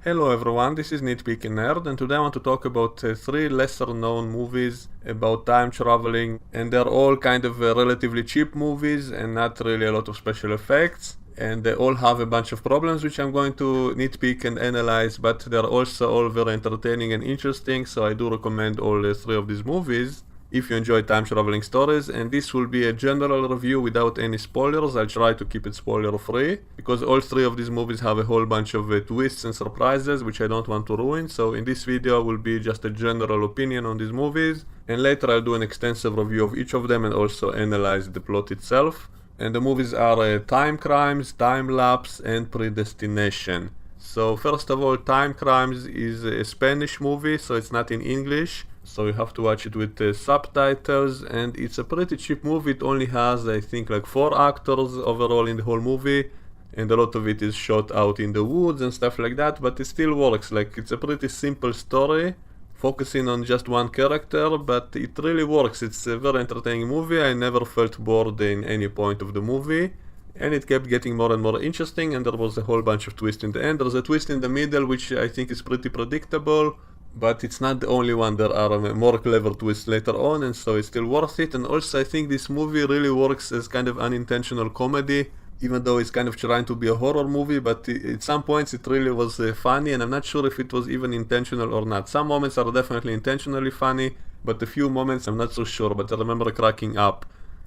Hello everyone, this is Nitpicking Nerd, and today I want to talk about three lesser known movies about time traveling, and they're all kind of relatively cheap movies and not really a lot of special effects, and they all have a bunch of problems which I'm going to nitpick and analyze, but they're also all very entertaining and interesting, so I do recommend all three of these movies if you enjoy time traveling stories. And this will be a general review without any spoilers. I'll try to keep it spoiler free because all three of these movies have a whole bunch of twists and surprises which I don't want to ruin. So in this video will be just a general opinion on these movies, and later I'll do an extensive review of each of them and also analyze the plot itself. And the movies are Time Crimes, Time Lapse, and Predestination. So first of all, Time Crimes is a Spanish movie, so it's not in English, so you have to watch it with subtitles, and it's a pretty cheap movie. It only has, I think, like 4 actors overall in the whole movie, and a lot of it is shot out in the woods and stuff like that, but it still works. Like, it's a pretty simple story focusing on just one character, but it really works. It's a very entertaining movie. I never felt bored in any point of the movie, and it kept getting more and more interesting, and there was a whole bunch of twists in the end. There's a twist in the middle which I think is pretty predictable, but it's not the only one. There are more clever twists later on, and so it's still worth it. And also I think this movie really works as kind of unintentional comedy, even though it's kind of trying to be a horror movie, but at some points it really was funny, and I'm not sure if it was even intentional or not. Some moments are definitely intentionally funny, but a few moments I'm not so sure, but I remember cracking up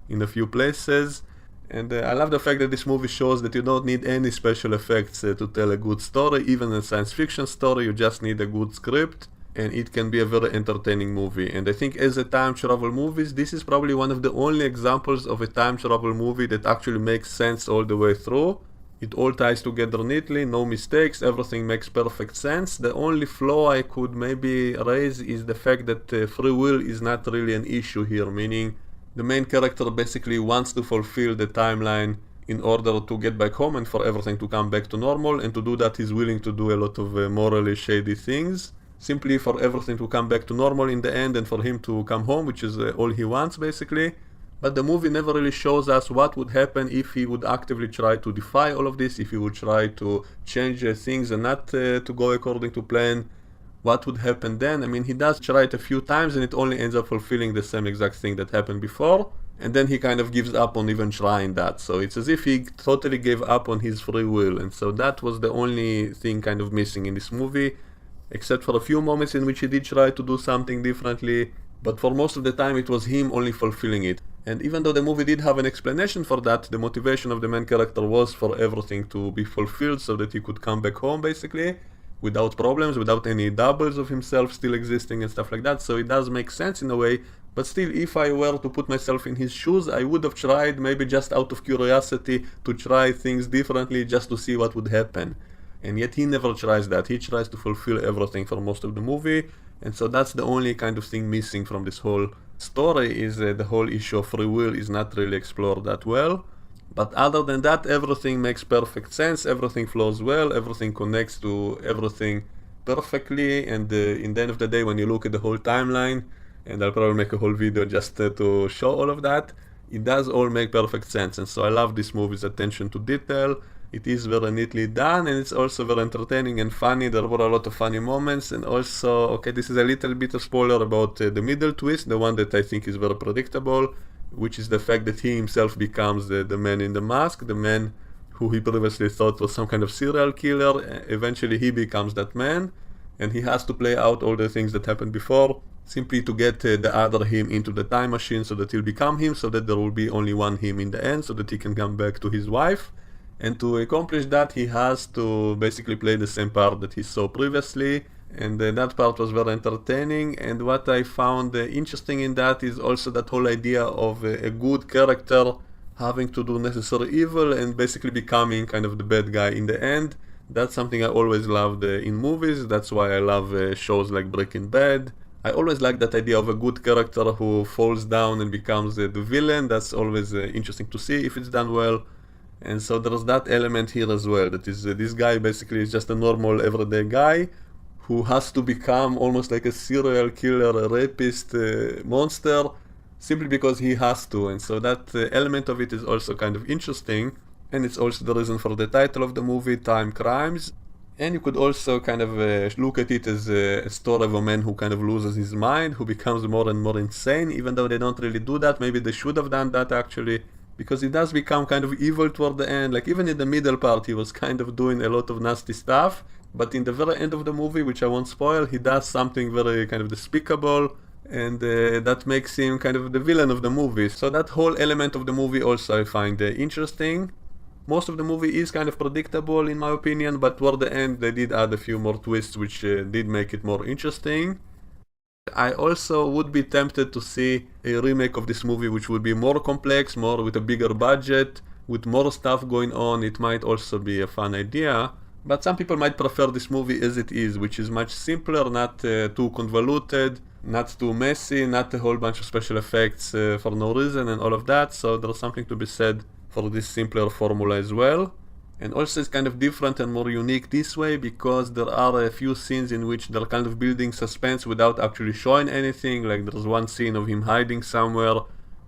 in a few places. And I love the fact that this movie shows that you don't need any special effects to tell a good story. Even a science fiction story, you just need a good script, and it can be a very entertaining movie. And I think as a time travel movies, this is probably one of the only examples of a time travel movie that actually makes sense all the way through. It all ties together neatly, no mistakes, everything makes perfect sense. The only flaw I could maybe raise is the fact that free will is not really an issue here, meaning the main character basically wants to fulfill the timeline in order to get back home and for everything to come back to normal, and to do that he's willing to do a lot of morally shady things, simply for everything to come back to normal in the end and for him to come home, which is all he wants basically. But the movie never really shows us what would happen if he would actively try to defy all of this, if he would try to change things and not to go according to plan. What would happen then? I mean, he does try it a few times and it only ends up fulfilling the same exact thing that happened before, and then he kind of gives up on even trying that. So it's as if he totally gave up on his free will, and so that was the only thing kind of missing in this movie, except for a few moments in which he did try to do something differently, but for most of the time it was him only fulfilling it. And even though the movie did have an explanation for that, the motivation of the main character was for everything to be fulfilled so that he could come back home basically, without problems, without any doubles of himself still existing and stuff like that. So it does make sense in a way, but still, if I were to put myself in his shoes, I would have tried, maybe just out of curiosity, to try things differently just to see what would happen. And yet he never tries that. He tries to fulfill everything for most of the movie, and so that's the only kind of thing missing from this whole story, is the whole issue of free will is not really explored that well. But other than that, everything makes perfect sense, everything flows well, everything connects to everything perfectly, and in the end of the day, when you look at the whole timeline, and I'll probably make a whole video just to show all of that, it does all make perfect sense. And so I love this movie's attention to detail. It is very neatly done, and it's also very entertaining and funny. There were a lot of funny moments, and also, okay, this is a little bit of spoiler about the middle twist, the one that I think is very predictable, which is the fact that he himself becomes the man in the mask, the man who he previously thought was some kind of serial killer. Eventually he becomes that man, and he has to play out all the things that happened before, simply to get the other him into the time machine so that he'll become him, so that there will be only one him in the end, so that he can come back to his wife. And to accomplish that, he has to basically play the same part that he saw previously, and that part was very entertaining. And what I found interesting in that is also that whole idea of a good character having to do necessary evil and basically becoming kind of the bad guy in the end. That's something I always loved in movies. That's why I love shows like Breaking Bad. I always like that idea of a good character who falls down and becomes the villain. That's always interesting to see if it's done well. And so there's that element here as well, that is this guy basically is just a normal everyday guy who has to become almost like a serial killer, a rapist, monster, simply because he has to. And so that element of it is also kind of interesting, and it's also the reason for the title of the movie, Time Crimes. And you could also kind of look at it as a story of a man who kind of loses his mind, who becomes more and more insane, even though they don't really do that. Maybe they should have done that actually, because he does become kind of evil toward the end. Like even in the middle part, he was kind of doing a lot of nasty stuff. But in the very end of the movie, which I won't spoil, he does something very kind of despicable, and that makes him kind of the villain of the movie. So that whole element of the movie also I find interesting. Most of the movie is kind of predictable in my opinion, but toward the end they did add a few more twists which did make it more interesting. I also would be tempted to see a remake of this movie which would be more complex, more with a bigger budget, with more stuff going on. It might also be a fun idea, but some people might prefer this movie as it is, which is much simpler, not too convoluted, not too messy, not a whole bunch of special effects for no reason and all of that. So there's something to be said for this simpler formula as well. And also it's kind of different and more unique this way because there are a few scenes in which they're kind of building suspense without actually showing anything. Like there's one scene of him hiding somewhere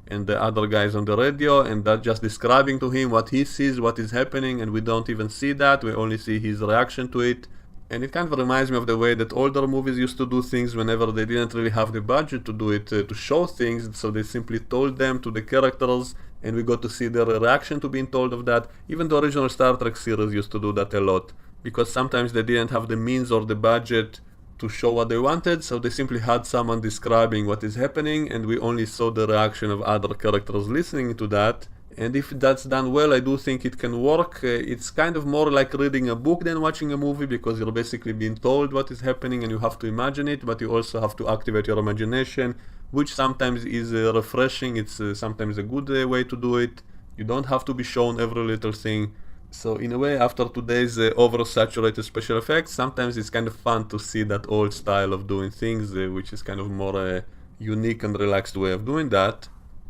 and the other guy's on the radio and that just describing to him what he sees, what is happening, and we don't even see that, we only see his reaction to it. And it kind of reminds me of the way that older movies used to do things whenever they didn't really have the budget to do it, to show things, so they simply told them to the characters and we got to see their reaction to being told of that. Even the original Star Trek series used to do that a lot, because sometimes they didn't have the means or the budget to show what they wanted, so they simply had someone describing what is happening and we only saw the reaction of other characters listening to that. And if that's done well, I do think it can work. It's kind of more like reading a book than watching a movie, because you're basically being told what is happening and you have to imagine it, but you also have to activate your imagination, which sometimes is refreshing. It's sometimes a good way to do it. You don't have to be shown every little thing. So in a way, after today's oversaturated special effects, sometimes it's kind of fun to see that old style of doing things, which is kind of more unique and relaxed way of doing that.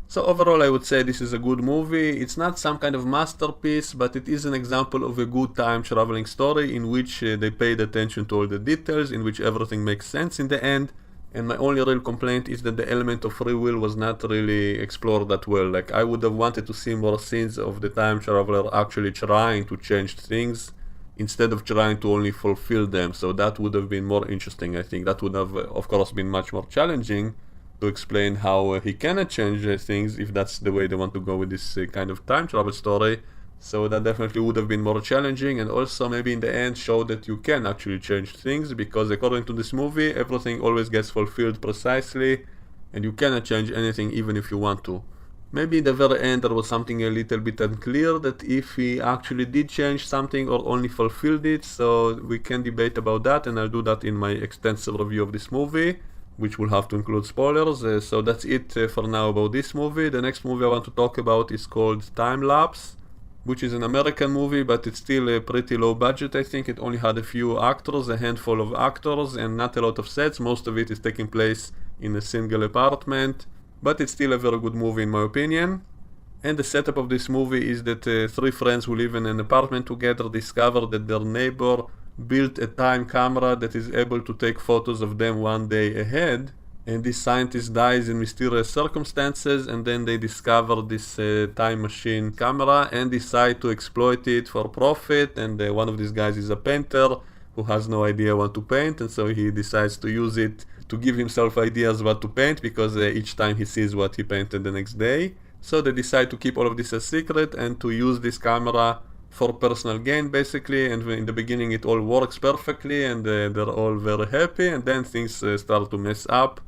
So overall I would say this is a good movie. It's not some kind of masterpiece, but it is an example of a good time traveling story in which they paid attention to all the details, in which everything makes sense in the end. And my only real complaint is that the element of free will was not really explored that well. Like I would have wanted to see more scenes of the time traveler actually trying to change things instead of trying to only fulfill them. So that would have been more interesting. I think that would have of course been much more challenging to explain how he cannot change things if that's the way they want to go with this kind of time travel story. So that definitely would have been more challenging, and also maybe in the end show that you can actually change things, because according to this movie everything always gets fulfilled precisely and you cannot change anything even if you want to. Maybe in the very end there was something a little bit unclear, that if he actually did change something or only fulfilled it, so we can debate about that, and I'll do that in my extensive review of this movie, which will have to include spoilers. So that's it for now about this movie. The next movie I want to talk about is called Time Lapse, which is an American movie, but it's still a pretty low budget. I think it only had a few actors, a handful of actors, and not a lot of sets. Most of it is taking place in a single apartment, but it's still a very good movie in my opinion. And the setup of this movie is that three friends who live in an apartment together discover that their neighbor built a time camera that is able to take photos of them one day ahead, and this scientist dies in mysterious circumstances, and then they discover this time machine camera and decide to exploit it for profit. And one of these guys is a painter who has no idea what to paint, and so he decides to use it to give himself ideas what to paint, because each time he sees what he painted the next day. So they decide to keep all of this a secret and to use this camera for personal gain basically, and in the beginning it all works perfectly and they're all very happy, and then things start to mess up.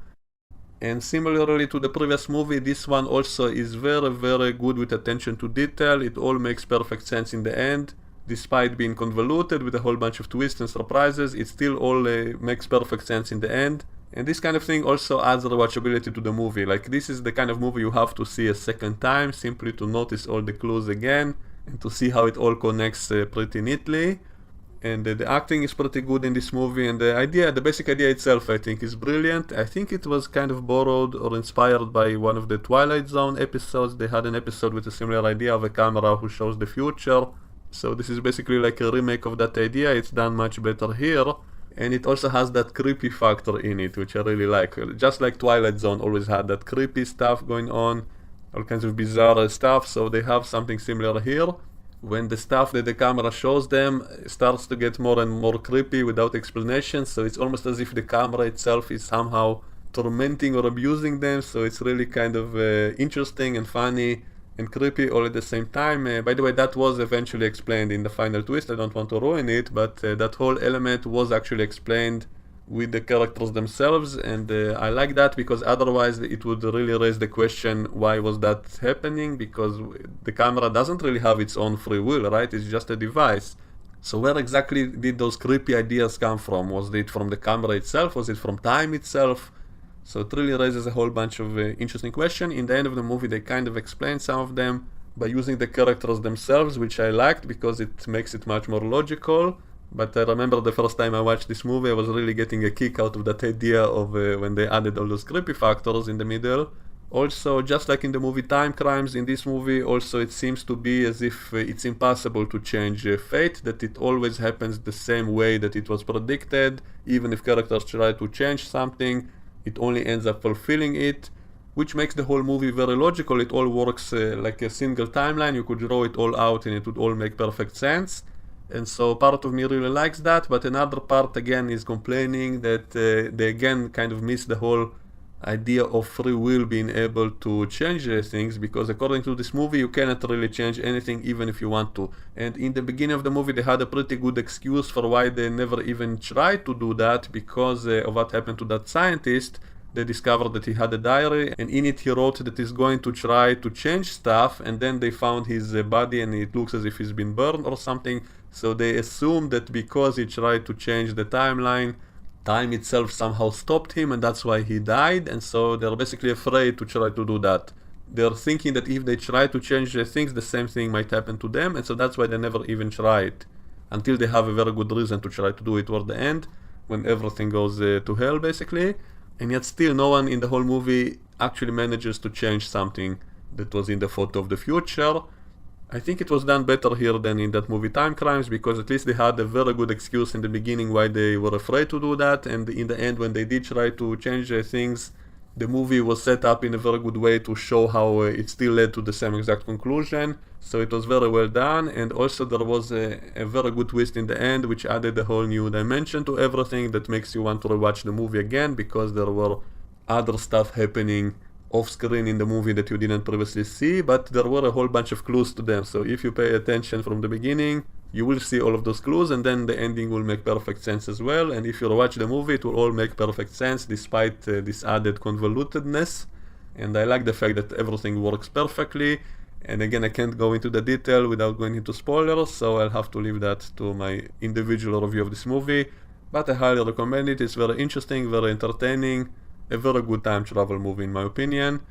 And similarly to the previous movie, this one also is very good with attention to detail. It all makes perfect sense in the end. Despite being convoluted with a whole bunch of twists and surprises, it still all makes perfect sense in the end. And this kind of thing also adds rewatchability to the movie. Like this is the kind of movie you have to see a second time simply to notice all the clues again and to see how it all connects pretty neatly. And the acting is pretty good in this movie, and the basic idea itself I think is brilliant. I think it was kind of borrowed or inspired by one of the Twilight Zone episodes. They had an episode with a similar idea of a camera who shows the future. So this is basically like a remake of that idea. It's done much better here, and it also has that creepy factor in it, which I really like. Just like Twilight Zone always had that creepy stuff going on, all kinds of bizarre stuff, so they have something similar here. when the stuff that the camera shows them starts to get more and more creepy without explanation. So it's almost as if the camera itself is somehow tormenting or abusing them. So it's really kind of interesting and funny and creepy all at the same time. By the way, that was eventually explained in the final twist. I don't want to ruin it, but that whole element was actually explained with the characters themselves, and I like that because otherwise it would really raise the question, why was that happening? Because the camera doesn't really have its own free will, right? It's just a device. So where exactly did those creepy ideas come from? Was it from the camera itself? Was it from time itself? So it really raises a whole bunch of interesting questions. In the end of the movie, they kind of explain some of them by using the characters themselves, which I liked because it makes it much more logical. But I remember the first time I watched this movie, I was really getting a kick out of that idea of when they added all those creepy factors in the middle. Also, just like in the movie Time Crimes, in this movie also it seems to be as if it's impossible to change fate, that it always happens the same way that it was predicted. Even if characters try to change something, it only ends up fulfilling it, which makes the whole movie very logical. It all works like a single timeline. You could draw it all out and it would all make perfect sense. And so part of me really likes that, but another part again is complaining that they again kind of miss the whole idea of free will being able to change things, because according to this movie you cannot really change anything even if you want to. And in the beginning of the movie they had a pretty good excuse for why they never even tried to do that, because of what happened to that scientist. They discovered that he had a diary, and in it he wrote that he's going to try to change stuff, and then they found his body and it looks as if he's been burned or something. So they assumed that because he tried to change the timeline, time itself somehow stopped him, and that's why he died. And so they're basically afraid to try to do that. They're thinking that if they try to change things, the same thing might happen to them, and so that's why they never even try it, until they have a very good reason to try to do it toward the end, when everything goes to hell basically. And yet still no one in the whole movie actually manages to change something that was in the photo of the future. I think it was done better here than in that movie Time Crimes, because at least they had a very good excuse in the beginning why they were afraid to do that, and in the end when they did try to change things, the movie was set up in a very good way to show how it still led to the same exact conclusion. So it was very well done, and also there was a very good twist in the end, which added a whole new dimension to everything that makes you want to rewatch the movie again, because there were other stuff happening off screen in the movie that you didn't previously see, but there were a whole bunch of clues to them. So if you pay attention from the beginning, you will see all of those clues, and then the ending will make perfect sense as well. And if you watch the movie, it will all make perfect sense despite this added convolutedness. And I like the fact that everything works perfectly. And again, I can't go into the detail without going into spoilers, so I'll have to leave that to my individual review of this movie. But I highly recommend it. It's very interesting, very entertaining, a very good time travel movie in my opinion.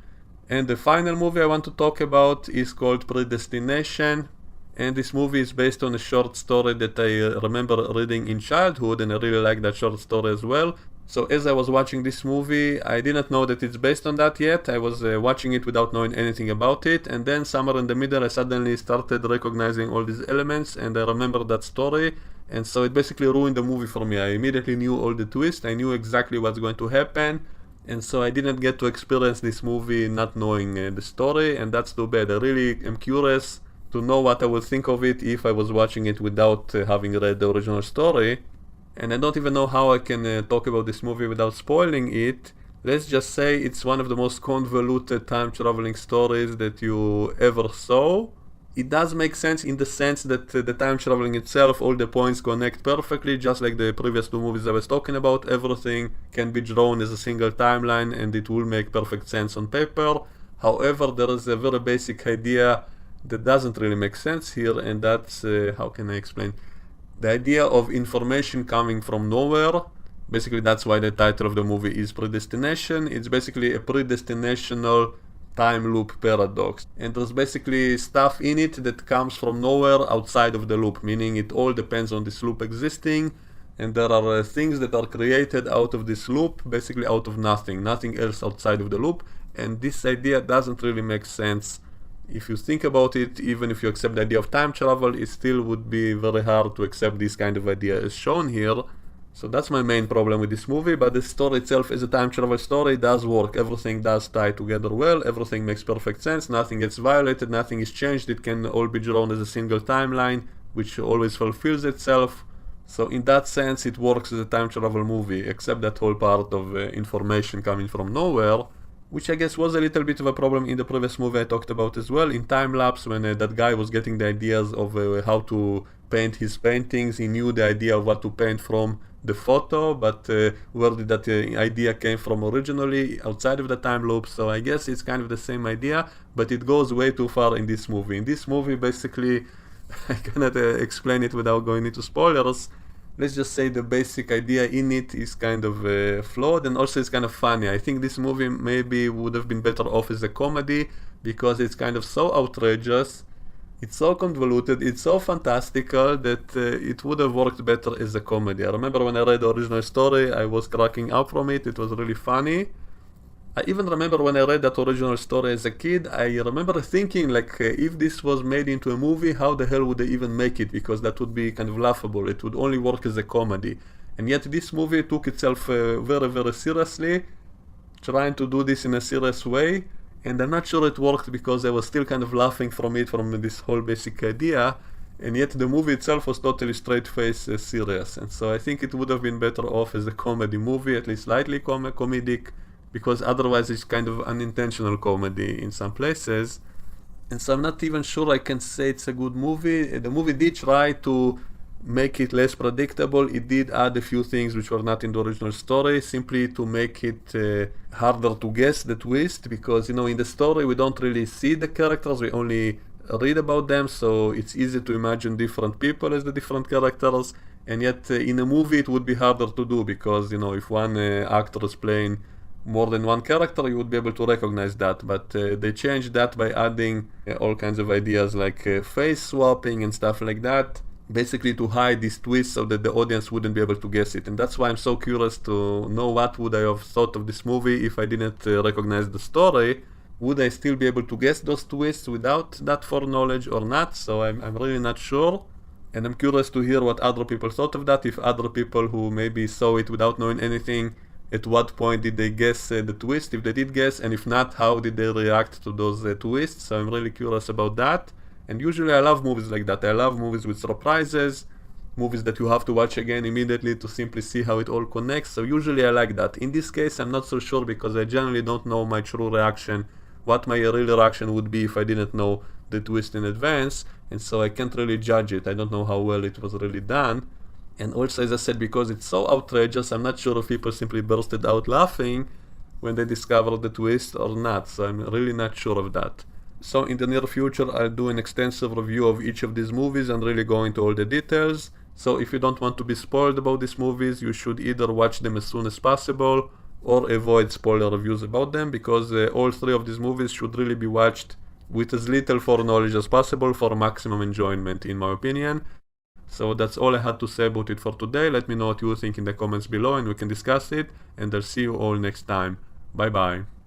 And the final movie I want to talk about is called Predestination. And this movie is based on a short story that I remember reading in childhood, and I really like that short story as well. So as I was watching this movie, I didn't know that it's based on that yet. I was watching it without knowing anything about it, and then somewhere in the middle I suddenly started recognizing all these elements, and I remember that story, and so it basically ruined the movie for me. I immediately knew all the twists, I knew exactly what's going to happen, and so I didn't get to experience this movie not knowing the story, and that's too bad. I really am curious to know what I would think of it if I was watching it without having read the original story. And I don't even know how I can talk about this movie without spoiling it. Let's just say it's one of the most convoluted time traveling stories that you ever saw. It does make sense in the sense that the time traveling itself, all the points connect perfectly, just like the previous two movies I was talking about. Everything can be drawn as a single timeline and it will make perfect sense on paper. However, there is a very basic idea that doesn't really make sense here, and that's, how can I explain? The idea of information coming from nowhere. Basically that's why the title of the movie is Predestination. It's basically a predestinational time loop paradox, and there's basically stuff in it that comes from nowhere outside of the loop, meaning it all depends on this loop existing, and there are things that are created out of this loop, basically out of nothing else outside of the loop. And this idea doesn't really make sense. If you think about it, even if you accept the idea of time travel, it still would be very hard to accept this kind of idea as shown here. So that's my main problem with this movie, but the story itself as a time travel story does work. Everything does tie together well, everything makes perfect sense, nothing gets violated, nothing is changed, it can all be drawn as a single timeline, which always fulfills itself. So in that sense it works as a time travel movie, except that whole part of information coming from nowhere, which I guess was a little bit of a problem in the previous movie I talked about as well, in Time Lapse, when that guy was getting the ideas of how to paint his paintings. He knew the idea of what to paint from the photo, but where did that idea came from originally outside of the time loop? So I guess it's kind of the same idea, but it goes way too far in this movie. In this movie, basically, I cannot explain it without going into spoilers. Let's just say the basic idea in it is kind of flawed, and also it's kind of funny. I think this movie maybe would have been better off as a comedy, because it's kind of so outrageous, it's so convoluted, it's so fantastical that it would have worked better as a comedy. I remember when I read the original story, I was cracking up from it. It was really funny. I even remember when I read that original story as a kid, I remember thinking like, if this was made into a movie, how the hell would they even make it? Because that would be kind of laughable. It would only work as a comedy. And yet this movie took itself very, very seriously, trying to do this in a serious way. And I'm not sure it worked, because I was still kind of laughing from this whole basic idea. And yet the movie itself was totally straight-faced serious. And so I think it would have been better off as a comedy movie, at least slightly comedic, because otherwise it's kind of unintentional comedy in some places. And so I'm not even sure I can say it's a good movie. The movie did try to make it less predictable. It did add a few things which were not in the original story, simply to make it harder to guess the twist, because in the story we don't really see the characters, we only read about them, so it's easy to imagine different people as the different characters. And yet in a movie it would be harder to do, because if one actor is playing more than one character, you would be able to recognize that. But they changed that by adding all kinds of ideas like face swapping and stuff like that, basically to hide this twist so that the audience wouldn't be able to guess it. And that's why I'm so curious to know what would I have thought of this movie if I didn't recognize the story. Would I still be able to guess those twists without that foreknowledge or not? So I'm really not sure. And I'm curious to hear what other people thought of that, if other people who maybe saw it without knowing anything, at what point did they guess the twist, if they did guess, and if not, how did they react to those twists. So I'm really curious about that. And usually I love movies like that. I love movies with surprises, movies that you have to watch again immediately to simply see how it all connects. So usually I like that. In this case I'm not so sure, because I generally don't know my true reaction, what my real reaction would be if I didn't know the twist in advance, and so I can't really judge it. I don't know how well it was really done. And also, as I said, because it's so outrageous, I'm not sure if people simply bursted out laughing when they discovered the twist or not. So I'm really not sure of that. So in the near future I'll do an extensive review of each of these movies and really go into all the details. So if you don't want to be spoiled about these movies, you should either watch them as soon as possible or avoid spoiler reviews about them, because all three of these movies should really be watched with as little foreknowledge as possible for maximum enjoyment, in my opinion. So that's all I had to say about it for today. Let me know what you think in the comments below and we can discuss it, and I'll see you all next time. Bye bye.